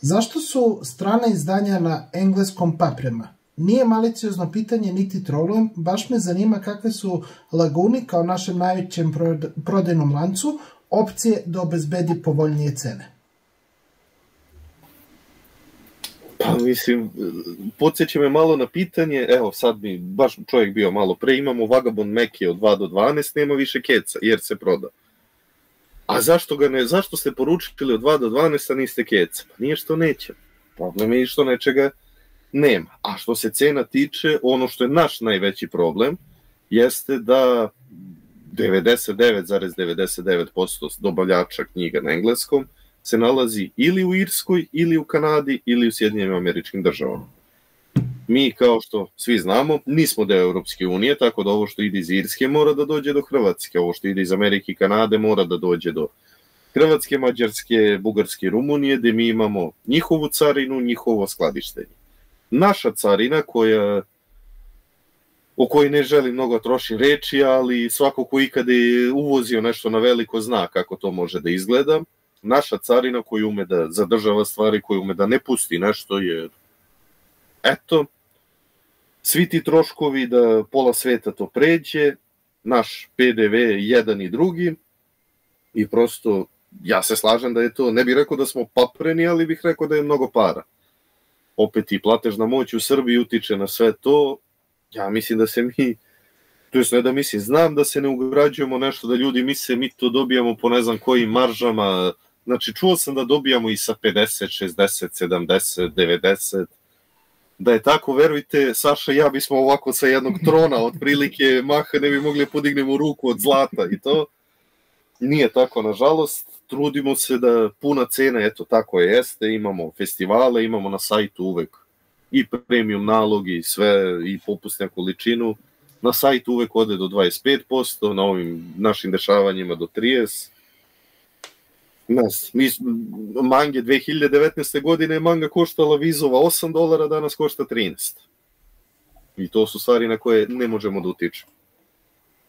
Zašto su strana izdanja na engleskom paprema? Nije maliciozno pitanje niti trolujem, baš me zanima kakve su Laguni kao našem najvećem prodajnom lancu opcije da obezbedi povoljnije cene. Pa mislim, podsjeća me malo na pitanje, evo sad mi baš čovjek bio malo pre, imamo Vagabond Meki od 2 do 12, nema više keca jer se proda. A zašto ste poručili od 2 do 12, a niste keca? Pa nije što neće. Problem je što nečega nema. A što se cena tiče, ono što je naš najveći problem jeste da 99,99% dobavljača knjiga na engleskom se nalazi ili u Irskoj, ili u Kanadi, ili u Sjedinjenim Američkim Državama. Mi, kao što svi znamo, nismo deo Europske unije, tako da ovo što ide iz Irske mora da dođe do Hrvatske, ovo što ide iz Amerike i Kanade mora da dođe do Hrvatske, Mađarske, Bugarske i Rumunije, gde mi imamo njihovu carinu, njihovo skladištenje. Naša carina, o kojoj ne želim mnogo trošim reči, ali svako ko ikada je uvozio nešto na veliko zna kako to može da izgleda. Naša carina koja ume da zadržava stvari, koja ume da ne pusti nešto, jer eto, svi ti troškovi da pola sveta to pređe, naš PDV jedan i drugi, i prosto ja se slažem da je to, ne bih rekao da smo papreni, ali bih rekao da je mnogo para. Opet i platežna moć u Srbiji utiče na sve to. Ja mislim da se mi, to jest ne da mislim, znam da se ne ugrađujemo nešto da ljudi misle mi to dobijamo po ne znam kojim maržama. Znači čuo sam da dobijamo i sa 50, 60, 70, 90. Da je tako, verujte, Saša i ja bismo ovako sa jednog trona otprilike maha ne bi mogli podignemo ruku od zlata i to. Nije tako, nažalost. Trudimo se da puna cena, eto tako je jeste, imamo festivale, imamo na sajtu uvek i premium nalog i sve, i popustne količinu. Na sajtu uvek ode do 25%, na ovim našim dešavanjima do 30%. Mange 2019. godine manga koštala vizova $8, danas košta 13. I to su stvari na koje ne možemo da utičemo.